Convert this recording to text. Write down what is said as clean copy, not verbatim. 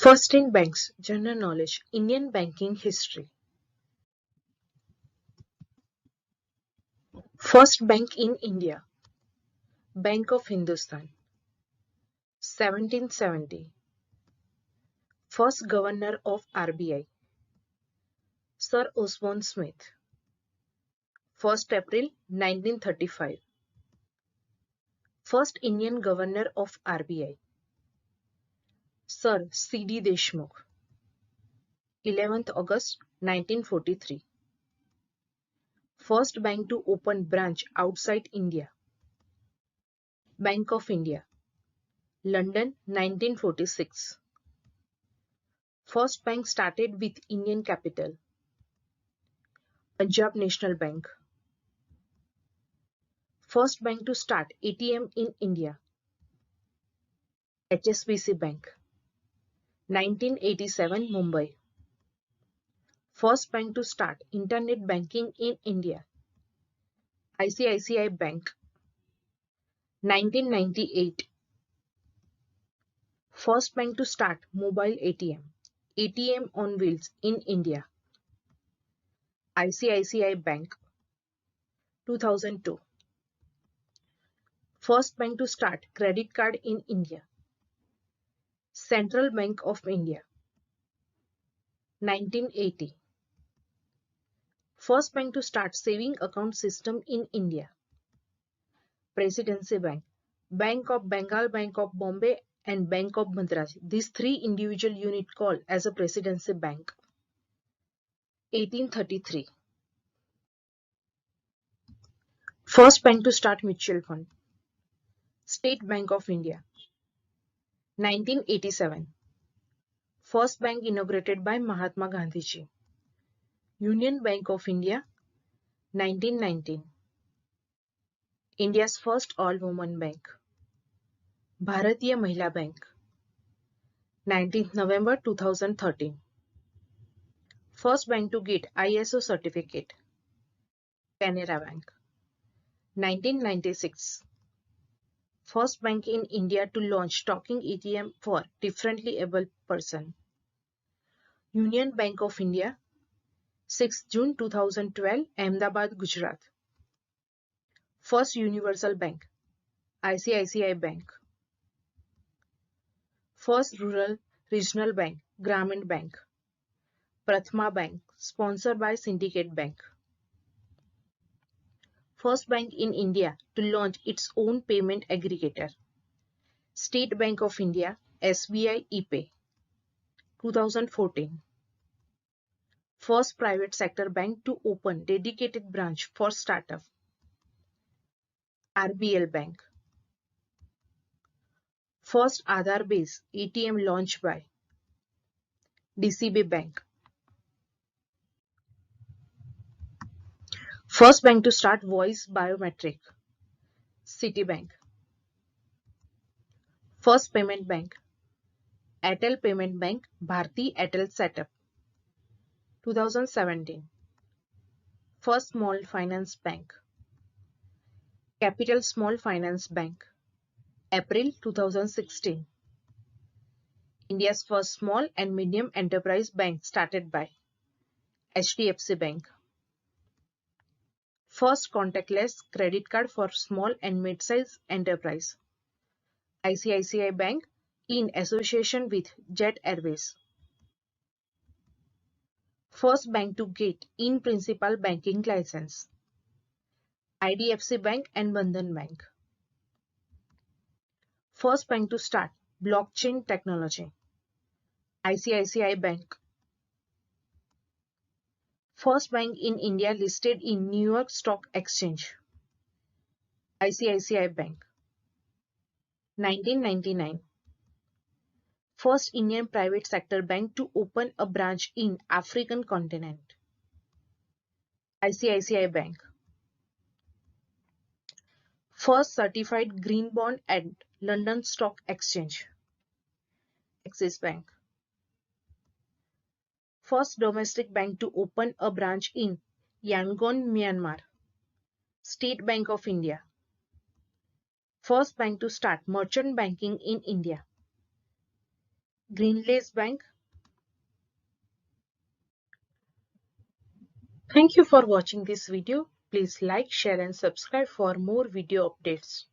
First in Banks, General Knowledge, Indian Banking History. First bank in India, Bank of Hindustan, 1770. First Governor of RBI, Sir Osborne Smith, 1st April 1935. First Indian Governor of RBI, Sir C.D. Deshmukh, 11th August 1943. First bank to open branch outside India, Bank of India, London 1946. First bank started with Indian capital, Punjab National Bank. First bank to start ATM in India, HSBC Bank. 1987 Mumbai. First bank to start internet banking in India, ICICI Bank. 1998. First bank to start mobile ATM, ATM on wheels in India, ICICI Bank. 2002. First bank to start credit card in India, Central Bank of India. 1980. First bank to start saving account system in India, Presidency Bank. Bank of Bengal, Bank of Bombay and Bank of Madras. These three individual units called as a Presidency Bank. 1833. First bank to start mutual fund, State Bank of India. 1987. First bank inaugurated by Mahatma Gandhi ji. Union Bank of India. 1919. India's first all-woman bank, Bharatiya Mahila Bank. 19th November 2013. First bank to get ISO certificate, Canara Bank. 1996. First bank in India to launch talking ATM for differently able person, Union Bank of India. 6 June 2012, Ahmedabad, Gujarat. First Universal Bank, ICICI Bank. First Rural Regional Bank, Grameen Bank. Prathama Bank, sponsored by Syndicate Bank. First bank in India to launch its own payment aggregator, State Bank of India, SBI ePay. 2014. First private sector bank to open dedicated branch for startup, RBL Bank. First Aadhaar-based ATM launched by DCB Bank. First bank to start voice biometric, Citibank. First payment bank, Airtel Payment Bank, Bharti Airtel setup. 2017. First small finance bank, Capital Small Finance Bank, April 2016. India's first small and medium enterprise bank started by HDFC Bank. First contactless credit card for small and mid-sized enterprise, ICICI Bank in association with Jet Airways. First bank to get in-principle banking license, IDFC Bank and Bandhan Bank. First bank to start blockchain technology, ICICI Bank. First bank in India listed in New York Stock Exchange, ICICI Bank. 1999. First Indian private sector bank to open a branch in African continent, ICICI Bank. First certified green bond at London Stock Exchange, Axis Bank. First domestic bank to open a branch in Yangon, Myanmar, State Bank of India. First bank to start merchant banking in India, Greenlace Bank. Thank you for watching this video. Please like, share and subscribe for more video updates.